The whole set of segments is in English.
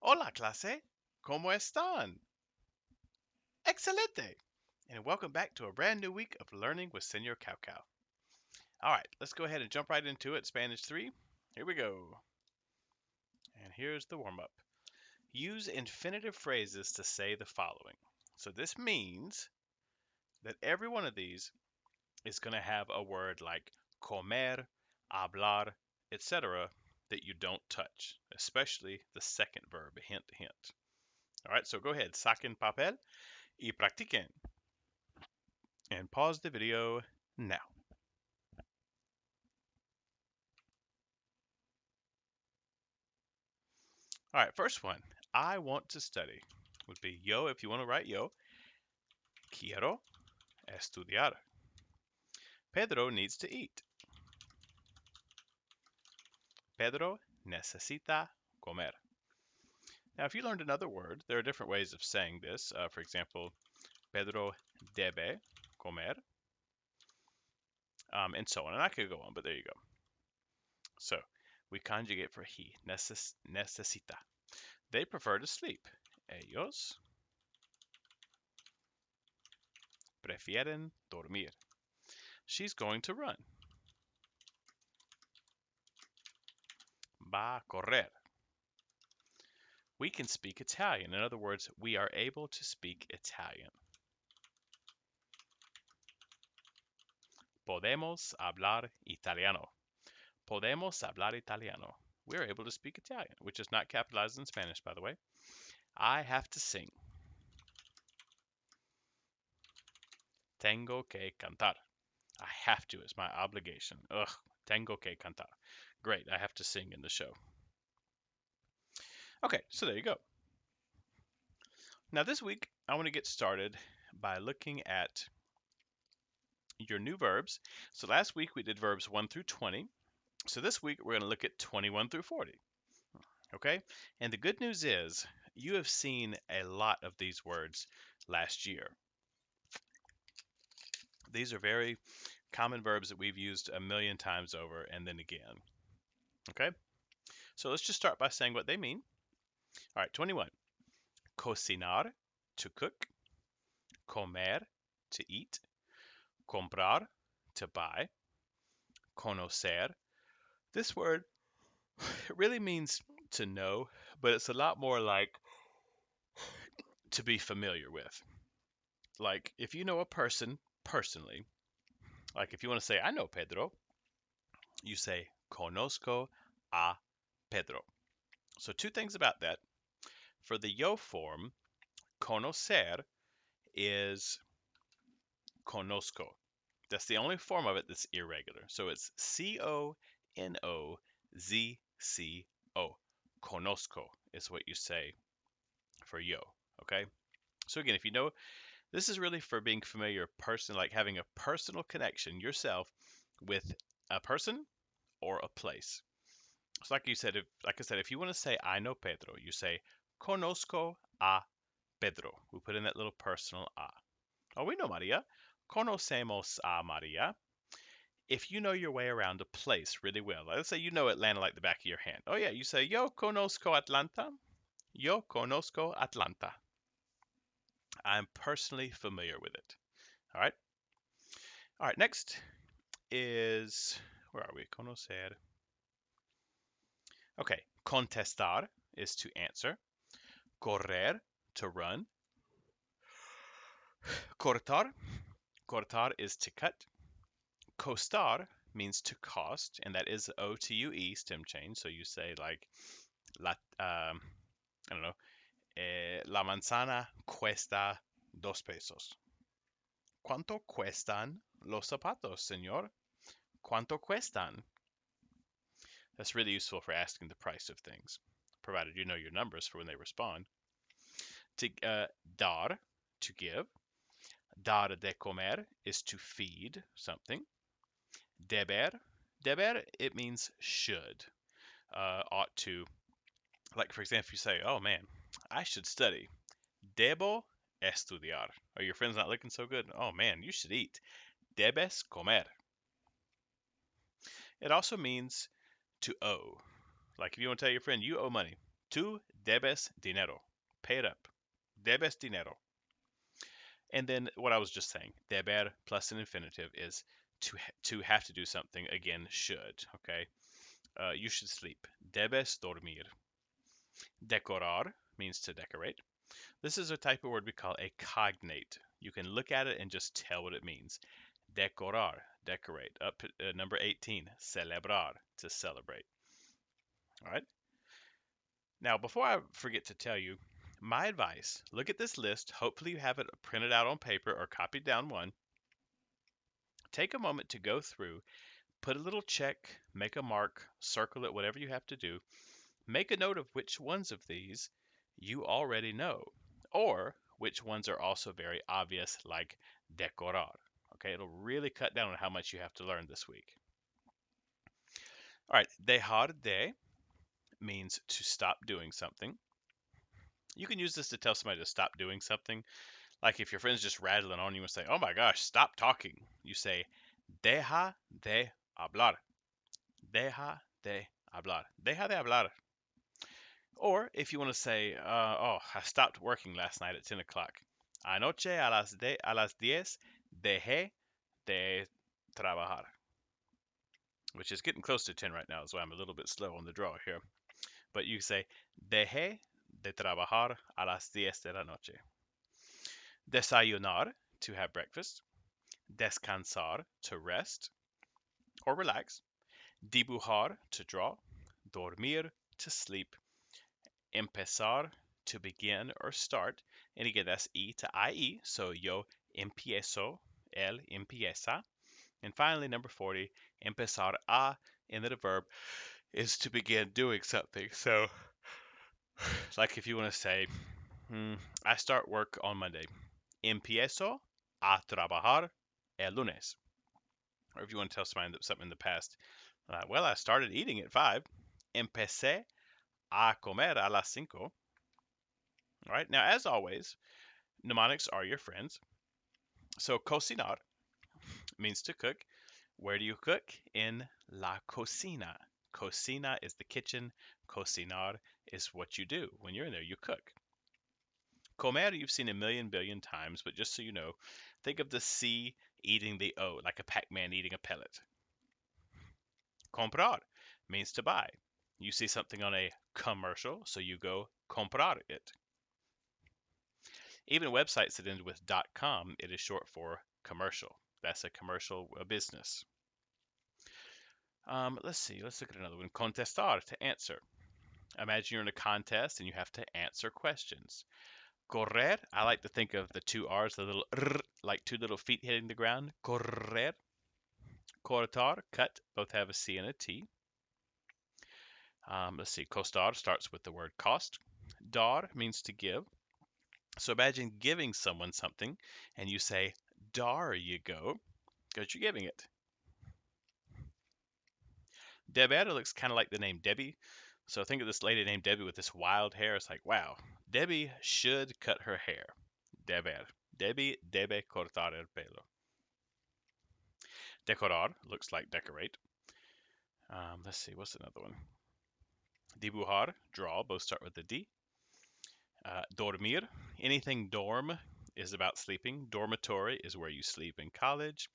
Hola, clase. ¿Cómo están? Excelente. And welcome back to a brand new week of learning with Senor Cow Cow. All right, let's go ahead and jump right into it. Spanish 3. Here we go. And here's the warm up. Use infinitive phrases to say the following. So this means that every one of these is going to have a word like comer, hablar, etc. that you don't touch, especially the second verb, hint, hint. All right, so go ahead, saquen papel y practiquen. And pause the video now. All right, first one. I want to study would be yo if you want to write yo. Quiero estudiar. Pedro needs to eat. Pedro necesita comer. Now, if you learned another word, there are different ways of saying this. For example, Pedro debe comer, and so on. And I could go on, but there you go. So we conjugate for he, necesita. They prefer to sleep. Ellos prefieren dormir. She's going to run. Va a correr. We can speak Italian. In other words, we are able to speak Italian. Podemos hablar italiano. Podemos hablar italiano. We're able to speak Italian, which is not capitalized in Spanish, by the way. I have to sing. Tengo que cantar. I have to. It's my obligation. Ugh. Tengo que cantar. Great. I have to sing in the show. Okay, so there you go. Now, this week, I want to get started by looking at your new verbs. So last week we did verbs 1 through 20. So this week we're going to look at 21 through 40. Okay? And the good news is you have seen a lot of these words last year. These are very common verbs that we've used a million times over and then again. Okay? So let's just start by saying what they mean. All right, 21. Cocinar, to cook. Comer, to eat. Comprar, to buy. Conocer. This word really means to know, but it's a lot more like to be familiar with. Like if you know a person personally, like if you want to say, I know Pedro, you say, conozco a Pedro. So, two things about that. For the yo form, conocer is conozco. That's the only form of it that's irregular. So it's Conozco. Conozco is what you say for yo. Okay. So again, if you know, this is really for being familiar person, like having a personal connection yourself with a person or a place. So like you said, like I said, if you want to say I know Pedro, you say conozco a Pedro. We put in that little personal a. Oh, we know Maria. Conocemos a Maria. If you know your way around a place really well, like, let's say you know Atlanta like the back of your hand. Oh yeah, you say yo conozco Atlanta. Yo conozco Atlanta. I'm personally familiar with it. All right. All right. Next is where are we? Conocer. Okay. Contestar is to answer. Correr, to run. Cortar. Cortar is to cut. Costar means to cost, and that is O-T-U-E stem change. So you say like la I don't know, la manzana cuesta 2 pesos. ¿Cuánto cuestan los zapatos, señor? ¿Cuánto cuestan? That's really useful for asking the price of things, provided you know your numbers for when they respond. To dar, to give. Dar de comer is to feed something. Deber, it means should, ought to. Like, for example, you say, oh man, I should study. Debo estudiar. Are your friends not looking so good? Oh man, you should eat. Debes comer. It also means to owe. Like if you want to tell your friend you owe money, Tú debes dinero. Pay it up. Debes dinero. And then what I was just saying, deber plus an infinitive is to have to do something. Again, should. Okay. You should sleep. Debes dormir. Decorar means to decorate. This is a type of word we call a cognate. You can look at it and just tell what it means. Decorar, decorate. Up number 18, celebrar, to celebrate. All right. Now, before I forget to tell you, my advice, look at this list. Hopefully you have it printed out on paper or copied down one. Take a moment to go through, put a little check, make a mark, circle it, whatever you have to do. Make a note of which ones of these you already know, or which ones are also very obvious, like decorar. Okay, it'll really cut down on how much you have to learn this week. All right, dejar de means to stop doing something. You can use this to tell somebody to stop doing something. Like if your friend's just rattling on you and say, "Oh my gosh, stop talking." You say, "Deja de hablar." Deja de hablar. Deja de hablar. Or if you want to say, "Oh, I stopped working last night at 10 o'clock. Anoche a las 10 dejé de trabajar." Which is getting close to 10 right now, so I'm a little bit slow on the draw here. But you say, "Dejé de trabajar a las 10 de la noche." Desayunar, to have breakfast. Descansar, to rest or relax. Dibujar, to draw. Dormir, to sleep. Empezar, to begin or start. And again, that's E to IE. So yo empiezo, él empieza. And finally, number 40, empezar a, in the verb, is to begin doing something. So, like if you want to say, I start work on Monday. Empiezo a trabajar el lunes. Or if you want to tell something in the past, well, I started eating at 5. Empecé a comer a las 5. All right. Now, as always, mnemonics are your friends. So, cocinar means to cook. Where do you cook? In la cocina. Cocina is the kitchen. Cocinar is what you do. When you're in there, you cook. Comer, you've seen a million billion times, but just so you know, think of the C eating the O, like a Pac-Man eating a pellet. Comprar means to buy. You see something on a commercial, so you go comprar it. Even websites that end with .com, it is short for commercial. That's a commercial business. Let's see. Let's look at another one. Contestar, to answer. Imagine you're in a contest and you have to answer questions. Correr, I like to think of the two R's, the little R, like two little feet hitting the ground. Correr. Cortar, cut, both have a C and a T. Let's see. Costar starts with the word cost. Dar means to give. So imagine giving someone something and you say, "Dar you go," because you're giving it. Deber looks kind of like the name Debbie. So think of this lady named Debbie with this wild hair. It's like, wow, Debbie should cut her hair. Deber. Debbie debe cortar el pelo. Decorar looks like decorate. Let's see, what's another one? Dibujar, draw, both start with the D. Dormir, anything dorm is about sleeping. Dormitory is where you sleep in college.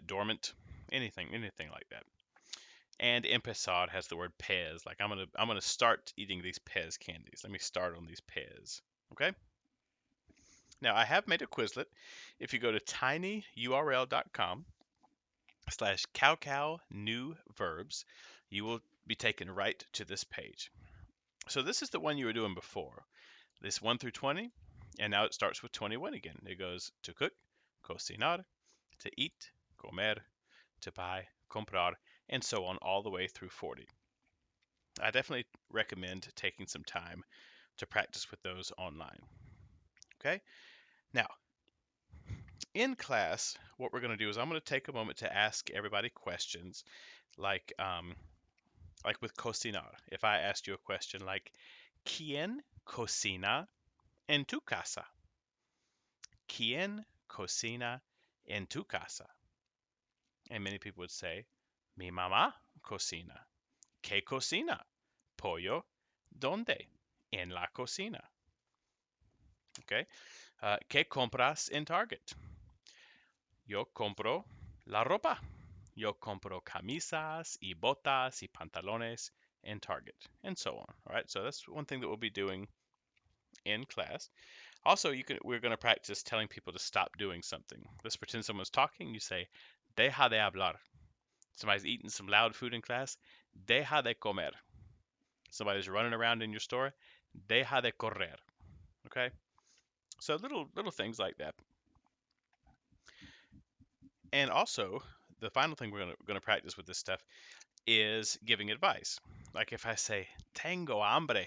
Dormant, anything like that. And empezar has the word pez. Like I'm gonna start eating these pez candies. Let me start on these pez. Okay. Now I have made a Quizlet. If you go to tinyurl.com/cowcow new verbs, you will be taken right to this page. So this is the one you were doing before. This 1 through 20, and now it starts with 21 again. It goes to cook, cocinar, to eat, comer, to buy, comprar, and so on all the way through 40. I definitely recommend taking some time to practice with those online. Okay? Now, in class, what we're going to do is I'm going to take a moment to ask everybody questions like with cocinar. If I asked you a question like, ¿Quién cocina en tu casa? ¿Quién cocina en tu casa? And many people would say, Mi mamá cocina. ¿Qué cocina? Pollo, ¿Dónde? En la cocina. Okay. ¿Qué compras en Target? Yo compro la ropa. Yo compro camisas y botas y pantalones in Target, and so on. All right, so that's one thing that we'll be doing in class. Also, we're going to practice telling people to stop doing something. Let's pretend someone's talking. You say, deja de hablar. Somebody's eating some loud food in class. Deja de comer. Somebody's running around in your store. Deja de correr. Okay, so little things like that. And also, the final thing we're going to practice with this stuff is giving advice. Like if I say, tengo hambre,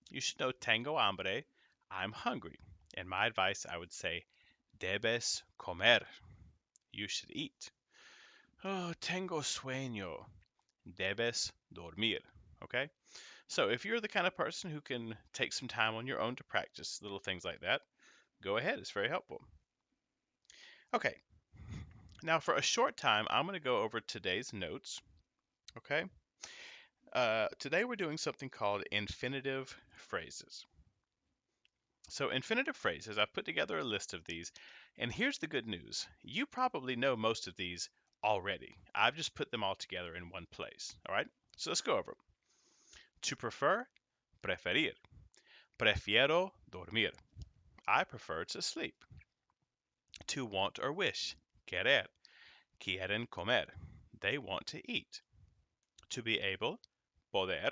you should know tengo hambre, I'm hungry. And my advice, I would say, debes comer, you should eat. Oh, tengo sueño, debes dormir. Okay? So if you're the kind of person who can take some time on your own to practice little things like that, go ahead. It's very helpful. Okay. Now for a short time, I'm going to go over today's notes. Okay? Today we're doing something called infinitive phrases. So infinitive phrases, I've put together a list of these, and here's the good news. You probably know most of these already. I've just put them all together in one place, all right? So let's go over them. To prefer, preferir. Prefiero dormir. I prefer to sleep. To want or wish, querer. Quieren comer. They want to eat. To be able, poder.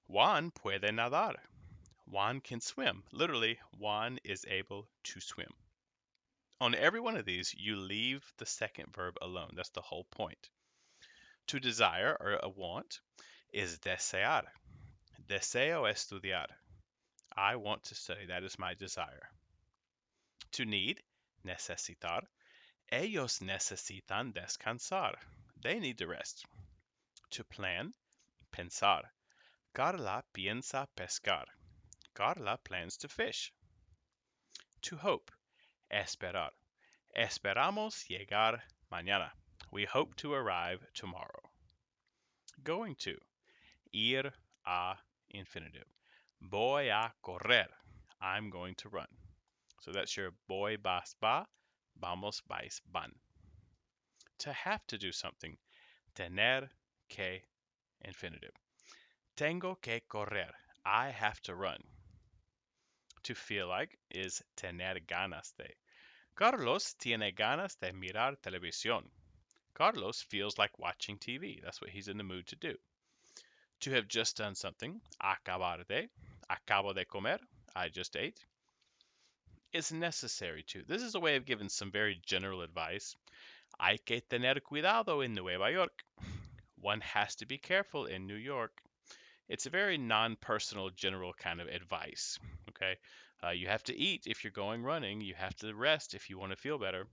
Juan puede nadar. Juan can swim. Literally, Juan is able to swim. On every one of these, you leave the second verb alone. That's the whole point. To desire or a want is desear. Deseo estudiar. I want to study. That is my desire. To need, necesitar. Ellos necesitan descansar. They need to rest. To plan, pensar. Carla piensa pescar. Carla plans to fish. To hope, esperar. Esperamos llegar mañana. We hope to arrive tomorrow. Going to, ir a infinitive. Voy a correr. I'm going to run. So that's your voy, vas, va. Vamos, vais, van. To have to do something. Tener que, infinitive. Tengo que correr. I have to run. To feel like is tener ganas de. Carlos tiene ganas de mirar televisión. Carlos feels like watching TV. That's what he's in the mood to do. To have just done something, acabar de, acabo de comer, I just ate, is necessary to. This is a way of giving some very general advice. Hay que tener cuidado en Nueva York. One has to be careful in New York. It's a very non-personal, general kind of advice. Okay, you have to eat if you're going running. You have to rest if you want to feel better.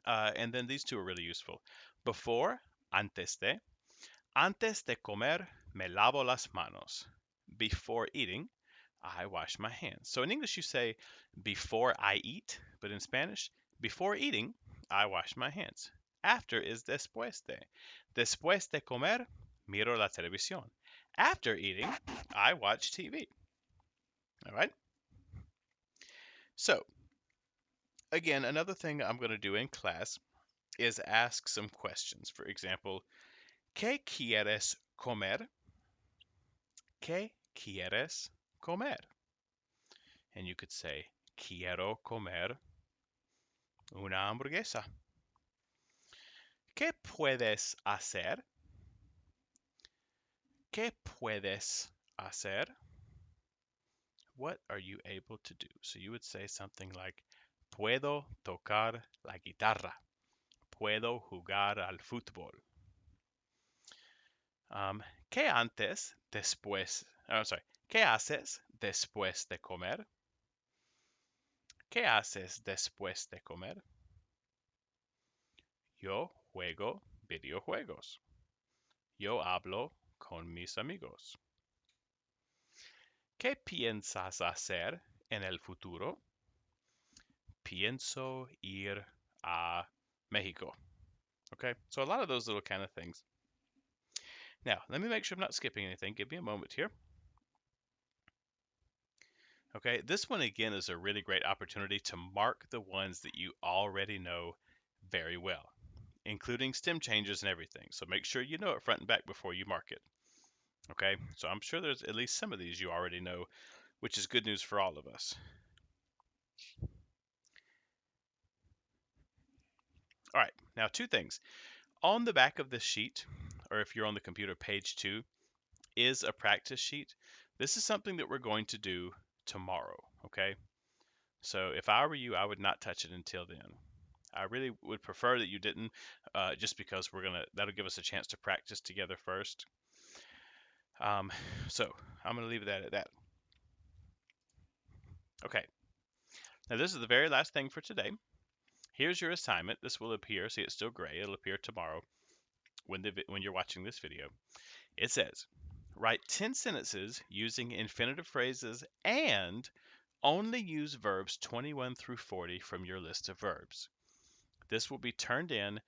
And then these two are really useful. Before, antes de. Antes de comer, me lavo las manos. Before eating, I wash my hands. So in English, you say before I eat, but in Spanish, before eating, I wash my hands. After is después de. Después de comer, miro la televisión. After eating, I watch TV. All right? So, again, another thing I'm going to do in class is ask some questions. For example, ¿qué quieres comer? ¿Qué quieres comer? And you could say, quiero comer una hamburguesa. ¿Qué puedes hacer? ¿Qué puedes hacer? What are you able to do? So you would say something like, puedo tocar la guitarra. Puedo jugar al fútbol. ¿Qué antes, después? Sorry. ¿Qué haces después de comer? ¿Qué haces después de comer? Yo juego videojuegos. Yo hablo con mis amigos. ¿Qué piensas hacer en el futuro? Pienso ir a Mexico. Okay, so a lot of those little kind of things. Now, let me make sure I'm not skipping anything. Give me a moment here. Okay, this one again is a really great opportunity to mark the ones that you already know very well, including stem changes and everything. So make sure you know it front and back before you mark it. Okay, so I'm sure there's at least some of these you already know, which is good news for all of us. All right, now two things. On the back of this sheet, or if you're on the computer, page 2, is a practice sheet. This is something that we're going to do tomorrow, okay? So if I were you, I would not touch it until then. I really would prefer that you didn't, just because that'll give us a chance to practice together first. So I'm gonna leave that at that. Okay, now this is the very last thing for today. Here's your assignment. This will appear, see it's still gray, it'll appear tomorrow when you're watching this video. It says, write 10 sentences using infinitive phrases and only use verbs 21 through 40 from your list of verbs. This will be turned in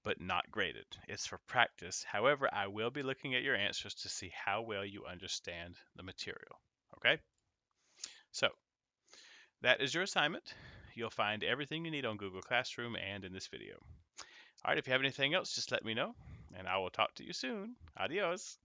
but not graded. It's for practice. However, I will be looking at your answers to see how well you understand the material. Okay? So, that is your assignment. You'll find everything you need on Google Classroom and in this video. All right, if you have anything else, just let me know, and I will talk to you soon. Adios.